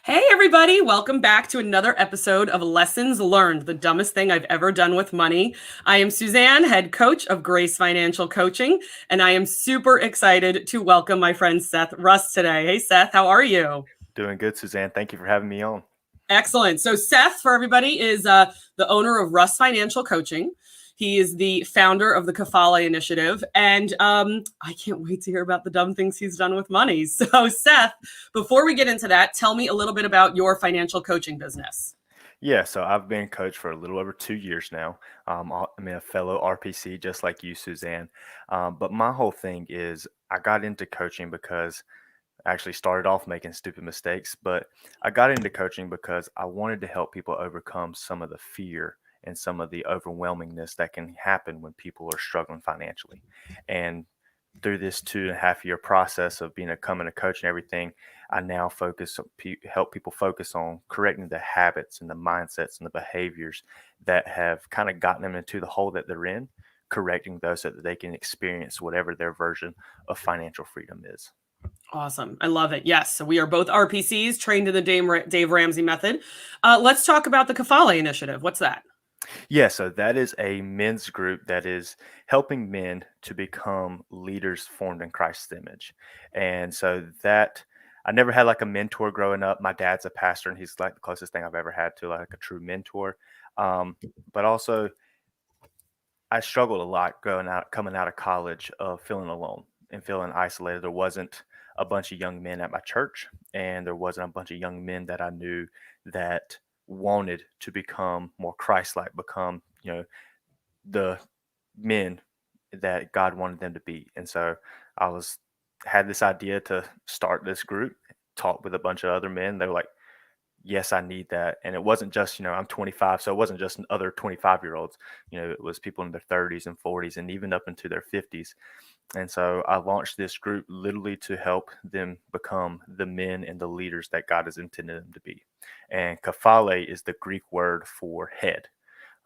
Hey, everybody. Welcome back to another episode of Lessons Learned, the dumbest thing I've ever done with money. I am Suzanne, head coach of Grace Financial Coaching, and I am super excited to welcome my friend Seth Russ today. Hey, Seth, how are you? Doing good, Suzanne. Thank you for having me on. Excellent. So, Seth, for everybody, is the owner of Russ Financial Coaching. He is the founder of the Kephale initiative. And I can't wait to hear about the dumb things he's done with money. So, Seth, before we get into that, tell me a little bit about your financial coaching business. Yeah, so I've been coach for a little over 2 years now. I'm a fellow RPC, just like you, Suzanne. But my whole thing is I got into coaching because I actually started off making stupid mistakes, but I got into coaching because I wanted to help people overcome some of the fear and some of the overwhelmingness that can happen when people are struggling financially. And through this 2.5 year process of becoming a coach and everything, I now help people focus on correcting the habits and the mindsets and the behaviors that have kind of gotten them into the hole that they're in, correcting those so that they can experience whatever their version of financial freedom is. Awesome. I love it. Yes. So we are both RPCs trained in the Dave Ramsey method. Let's talk about the Kephale initiative. What's that? Yeah, so that is a men's group that is helping men to become leaders formed in Christ's image. And so that I never had like a mentor growing up. My dad's a pastor and he's like the closest thing I've ever had to like a true mentor. Um, but also I struggled a lot coming out of college of feeling alone and feeling isolated. There wasn't a bunch of young men at my church, and there wasn't a bunch of young men that I knew that wanted to become more Christ-like, become, the men that God wanted them to be. And so I was had this idea to start this group, talk with a bunch of other men. They were like, yes, I need that. And it wasn't just, I'm 25, so it wasn't just other 25-year-olds. It was people in their 30s and 40s and even up into their 50s. And so I launched this group literally to help them become the men and the leaders that God has intended them to be. And Kephale is the Greek word for head.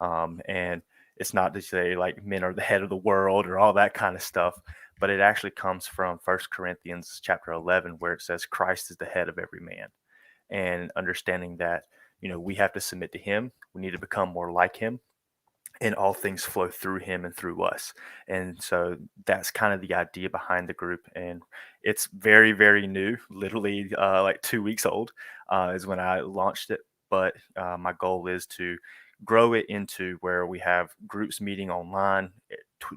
And it's not to say like men are the head of the world or all that kind of stuff, but it actually comes from First Corinthians chapter 11, where it says Christ is the head of every man, and understanding that we have to submit to him, we need to become more like him, and all things flow through him and through us. And so that's kind of the idea behind the group. And it's very, very new, literally like 2 weeks old is when I launched it. But my goal is to grow it into where we have groups meeting online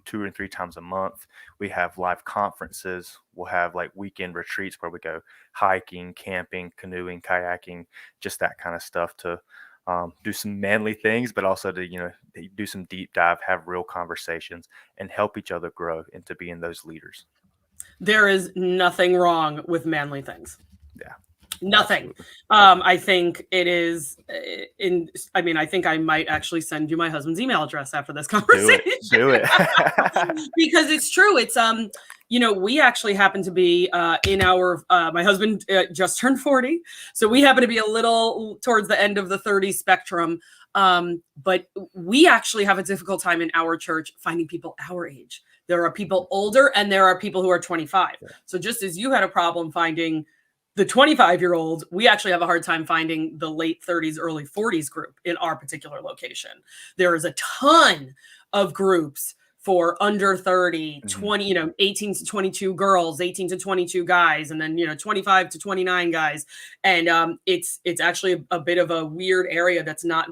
2 and 3 times a month. We have live conferences. We'll have like weekend retreats where we go hiking, camping, canoeing, kayaking, just that kind of stuff to do some manly things, but also to do some deep dive, have real conversations, and help each other grow into being those leaders. There is nothing wrong with manly things. Yeah, Nothing. absolutely. I think it is I think I might actually send you my husband's email address after this Do conversation it. Do it. because it's true. It's we actually happen to be in our my husband just turned 40. So we happen to be a little towards the end of the 30 spectrum. But we actually have a difficult time in our church finding people our age. There are people older and there are people who are 25. Yeah. So just as you had a problem finding the 25-year-old, we actually have a hard time finding the late 30s, early 40s group in our particular location. There is a ton of groups for under 30, Mhm. 20, 18 to 22 girls, 18 to 22 guys, and then, 25 to 29 guys. And it's actually a bit of a weird area that's not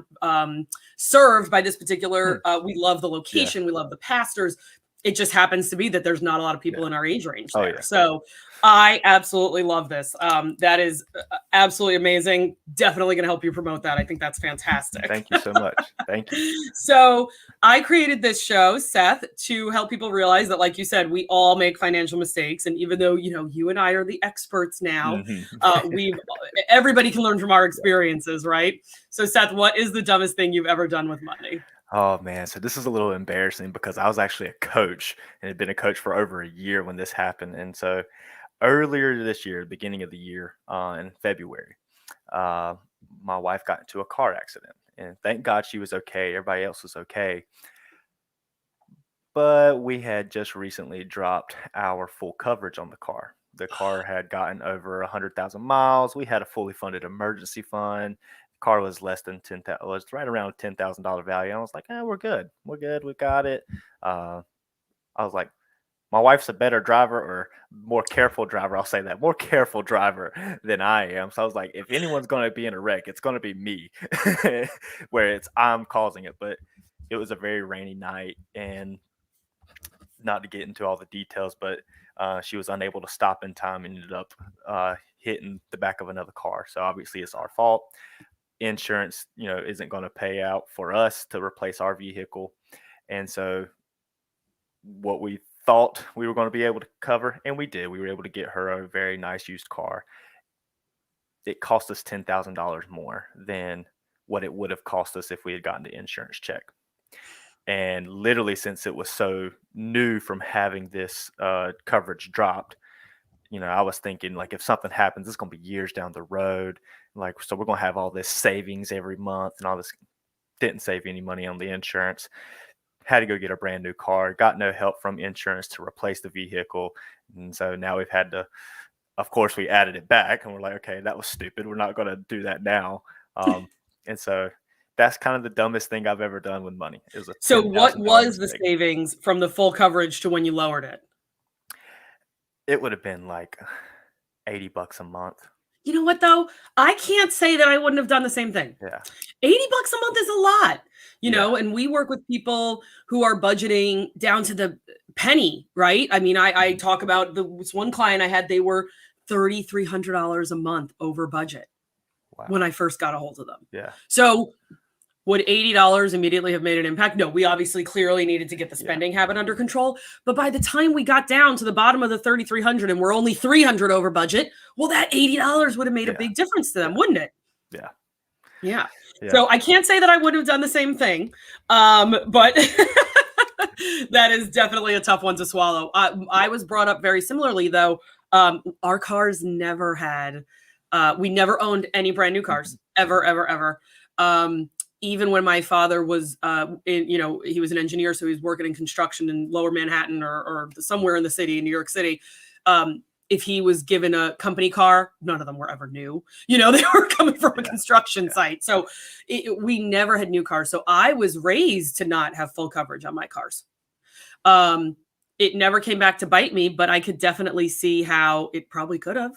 served by this particular, we love the Yeah. location. We love the pastors. It just happens to be that there's not a lot of Yeah. people in our age range Oh there. yeah. So I absolutely love this. That is absolutely amazing. Definitely going to help you promote that. I think that's fantastic. Thank you so much. Thank you. So I created this show, Seth, to help people realize that, like you said, we all make financial mistakes. And even though, you and I are the experts now, Mhm. everybody can learn from our experiences, right? So Seth, what is the dumbest thing you've ever done with money? Oh man, so this is a little embarrassing because I was actually a coach and had been a coach for over a year when this happened. And so earlier this year, beginning of the year, in February, uh, my wife got into a car accident, and thank God she was okay. Everybody else was okay, but we had just recently dropped our full coverage on the car, The car had gotten over 100,000 miles. We had a fully funded emergency fund. The car was less than 10,000, was right around $10,000 value. I was like, we're good. We're good. We got it. Uh, I was like, my wife's a better driver or more careful driver. I'll say that more careful driver than I am. So I was like, if anyone's going to be in a wreck, it's going to be me, where I'm causing it. But it was a very rainy night, and not to get into all the details, but she was unable to stop in time and ended up hitting the back of another car. So obviously it's our fault. Insurance, isn't going to pay out for us to replace our vehicle. And so what we thought we were going to be able to cover, and we did. We were able to get her a very nice used car. It cost us $10,000 more than what it would have cost us if we had gotten the insurance check. And literally, since it was so new from having this coverage dropped, I was thinking, like, if something happens, it's going to be years down the road. Like, so we're going to have all this savings every month and all this. Didn't save any money on the insurance. Had to go get a brand new car. Got no help from insurance to replace the vehicle. And so now we've had to, of course, we added it back, and we're like, okay, that was stupid. We're not going to do that now. And so that's kind of the dumbest thing I've ever done with money. It was a So what $10,000 was the mistake. savings from the full coverage to when you lowered it? It would have been like $80 a month. You know what, though? I can't say that I wouldn't have done the same thing. Yeah. $80 a month is a lot, Yeah. and we work with people who are budgeting down to the penny, right? I mean, I talk about this one client I had, they were $3,300 a month over budget when I first got a hold of them. Yeah. So would $80 immediately have made an impact? No, we obviously clearly needed to get the spending habit under control. But by the time we got down to the bottom of the 3,300 and we're only 300 over budget, well, that $80 would have made a big difference to them, wouldn't it? Yeah. Yeah. So I can't say that I would have done the same thing, but that is definitely a tough one to swallow. I was brought up very similarly, though. Our cars never had, we never owned any brand new cars, ever, ever, ever. Even when my father was, he was an engineer, so he was working in construction in Lower Manhattan or somewhere in the city, in New York City. If he was given a company car, none of them were ever new. They were coming from a construction site. So we never had new cars. So I was raised to not have full coverage on my cars. It never came back to bite me, but I could definitely see how it probably could have.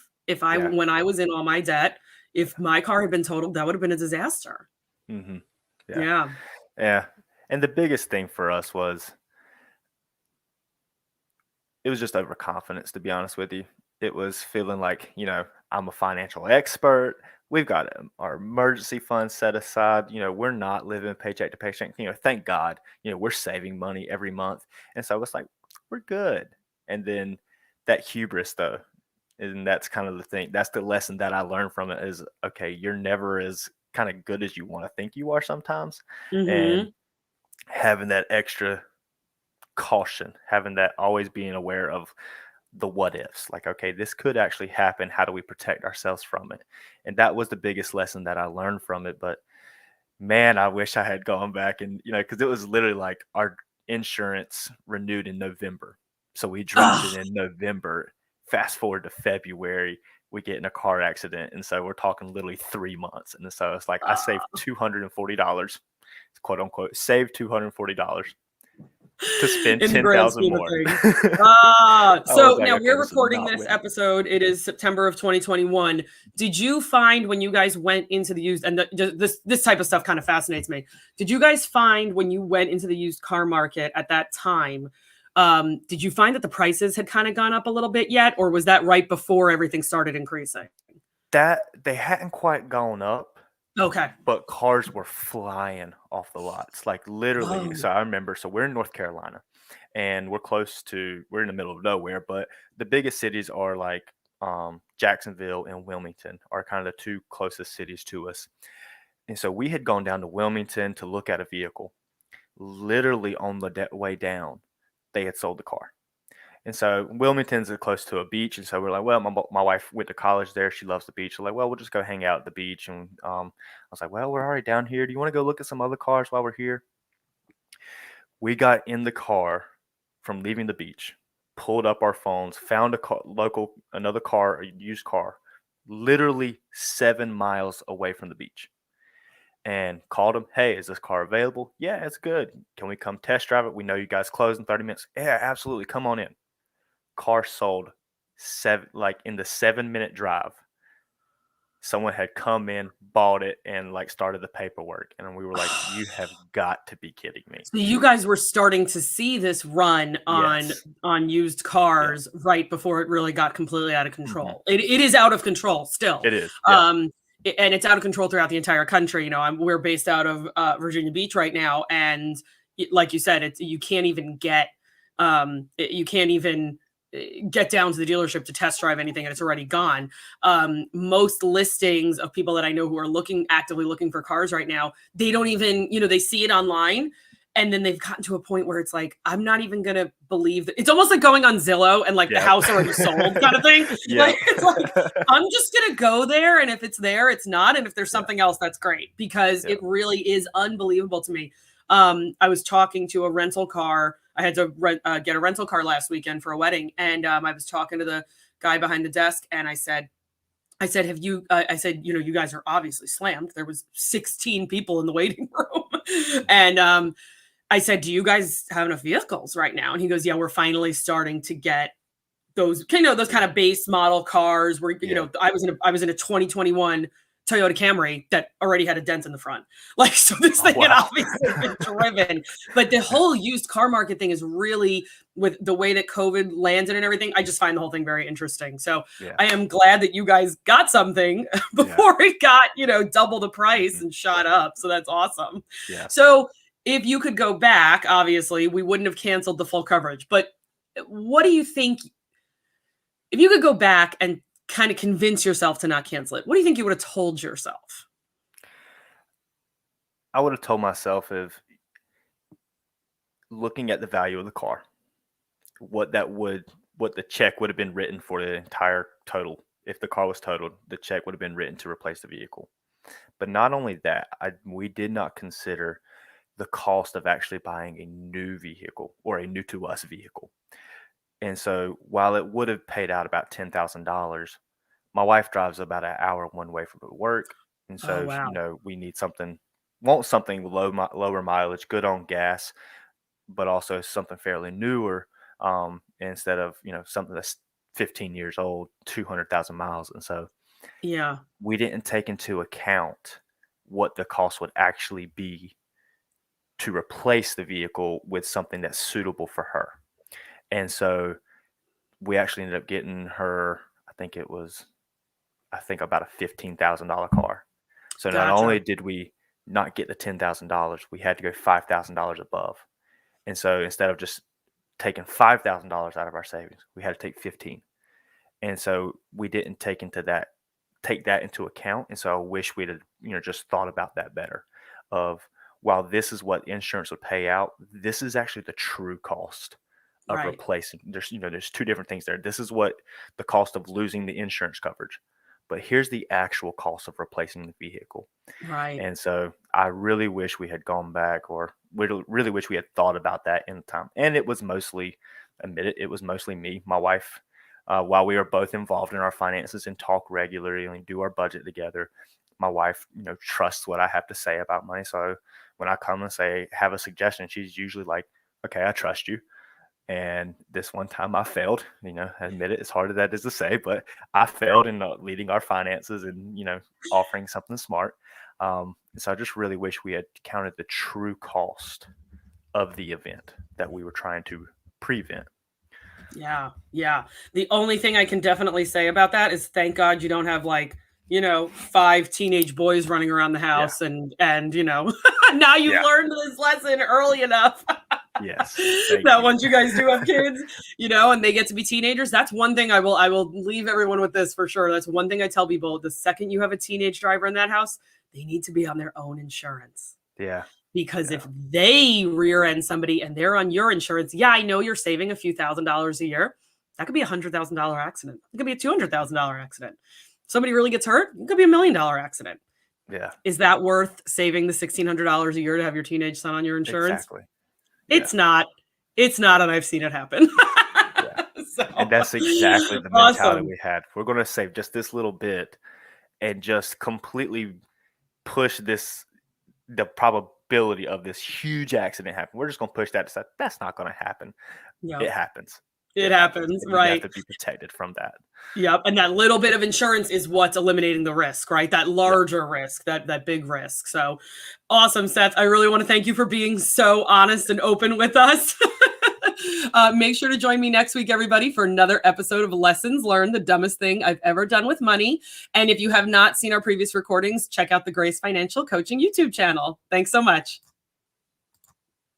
When I was in all my debt, if my car had been totaled, that would have been a disaster. Mm-hmm. Yeah. And the biggest thing for us was, it was just overconfidence, to be honest with you. It was feeling like, I'm a financial expert. We've got our emergency fund set aside. We're not living paycheck to paycheck. Thank God, we're saving money every month. And so it's like, we're good. And then that hubris, though, and that's kind of the thing. That's the lesson that I learned from it is, okay, you're never as kind of good as you want to think you are sometimes. Mm-hmm. And having that extra caution, having that always being aware of the what ifs, like, okay, this could actually happen. How do we protect ourselves from it? And that was the biggest lesson that I learned from it. But man, I wish I had gone back and, because it was literally like our insurance renewed in November. So we dropped it in November. Fast forward to February, we get in a car accident. And so we're talking literally 3 months. And so it's like I saved $240, quote unquote, saved $240 to spend in the grand 10,000 scheme of more. things. So like, now okay, we're this is recording not this winning. episode. It is September of 2021. Did you find when you guys went into the used, and this type of stuff kind of fascinates me. Did you guys find when you went into the used car market at that time, did you find that the prices had kind of gone up a little bit yet? Or was that right before everything started increasing? That they hadn't quite gone up. Okay. But cars were flying off the lots, like literally. Whoa. So I remember, so we're in North Carolina and we're in the middle of nowhere, but the biggest cities are like Jacksonville and Wilmington are kind of the two closest cities to us. And so we had gone down to Wilmington to look at a vehicle. Literally on the way down, they had sold the car. And so Wilmington's close to a beach. And so we're like, well, my wife went to college there. She loves the beach. We're like, well, we'll just go hang out at the beach. And I was like, well, we're already down here. Do you want to go look at some other cars while we're here? We got in the car from leaving the beach, pulled up our phones, found another car, a used car, literally 7 miles away from the beach, and called them. Hey, is this car available? Yeah, it's good. Can we come test drive it? We know you guys close in 30 minutes. Yeah, absolutely. Come on in. Car sold in the 7-minute drive. Someone had come in, bought it, and like started the paperwork. And we were like, you have got to be kidding me. So you guys were starting to see this run Yes. on used Yeah. cars right before it really got completely out of control. Mhm. It is out of control still. It is. Yeah. And it's out of control throughout the entire country. You know, we're based out of Virginia Beach right now, and like you said, you can't even get get down to the dealership to test drive anything, and it's already gone. Most listings of people that I know who are actively looking for cars right now, they don't even, they see it online, and then they've gotten to a point where it's like, I'm not even gonna believe that. It's almost like going on Zillow and like the house already sold kind of thing. Like, it's like, I'm just gonna go there, and if it's there, it's not, and if there's something else, that's great, because it really is unbelievable to me. I was talking to a rental car. I had to get a rental car last weekend for a wedding. And I was talking to the guy behind the desk, and I said, have you, you guys are obviously slammed. There was 16 people in the waiting room. And I said, do you guys have enough vehicles right now? And he goes, yeah, we're finally starting to get those kind of base model cars where, I was in a 2021 Toyota Camry that already had a dent in the front. Like, so this thing had obviously been driven. But the whole used car market thing is really, with the way that COVID landed and everything, I just find the whole thing very interesting. So I am glad that you guys got something before it got, double the price and shot up. So that's awesome. Yeah. So if you could go back, obviously we wouldn't have canceled the full coverage, but what do you think, if you could go back and kind of convince yourself to not cancel it, what do you think you would have told yourself? I would have told myself, if looking at the value of the car, what the check would have been written for the entire total. If the car was totaled, the check would have been written to replace the vehicle. But not only that, we did not consider the cost of actually buying a new vehicle, or a new to us vehicle. And so while it would have paid out about $10,000, my wife drives about an hour one way from work. And so, we need want something lower mileage, good on gas, but also something fairly newer, instead of, something that's 15 years old, 200,000 miles. And so we didn't take into account what the cost would actually be to replace the vehicle with something that's suitable for her. And so we actually ended up getting her, I think about a $15,000 car. So not only did we not get the $10,000, we had to go $5,000 above. And so instead of just taking $5,000 out of our savings, we had to take 15. And so we didn't take that into account. And so I wish we'd have, just thought about that better, of, while this is what insurance would pay out, this is actually the true cost of replacing. There's two different things there. This is what the cost of losing the insurance coverage, but here's the actual cost of replacing the vehicle. Right. And so I really wish we had gone back, or really wish we had thought about that in time. And it was mostly me, my wife. While we were both involved in our finances and talk regularly and do our budget together, my wife, trusts what I have to say about money. So when I come and have a suggestion, she's usually like, okay, I trust you. And this one time I failed, I admit it, as hard as that is to say, but I failed in leading our finances and, offering something smart. And so I just really wish we had counted the true cost of the event that we were trying to prevent. Yeah. Yeah. The only thing I can definitely say about that is, thank God you don't have 5 teenage boys running around the house and now you've learned this lesson early enough. Yes. That once you guys do have kids, and they get to be teenagers, that's one thing I will leave everyone with this for sure. That's one thing I tell people: the second you have a teenage driver in that house, they need to be on their own insurance. Yeah. Because if they rear end somebody and they're on your insurance, I know you're saving a few $1,000s a year. That could be $100,000 accident. It could be a $200,000 accident. Somebody really gets hurt, it could be $1 million accident. Yeah. Is that worth saving the $1,600 a year to have your teenage son on your insurance? Exactly. It's not. It's not, and I've seen it happen. And that's exactly the mentality Awesome. we had. We're going to save just this little bit and just completely push the probability of this huge accident happening. We're just going to push that aside. That's not going to happen. Yeah. It happens. It happens, And you have right? to be protected from that. Yep. And that little bit of insurance is what's eliminating the risk, right? That Yep. larger risk, that big risk. So awesome, Seth. I really want to thank you for being so honest and open with us. Make sure to join me next week, everybody, for another episode of Lessons Learned, the dumbest thing I've ever done with money. And if you have not seen our previous recordings, check out the Grace Financial Coaching YouTube channel. Thanks so much.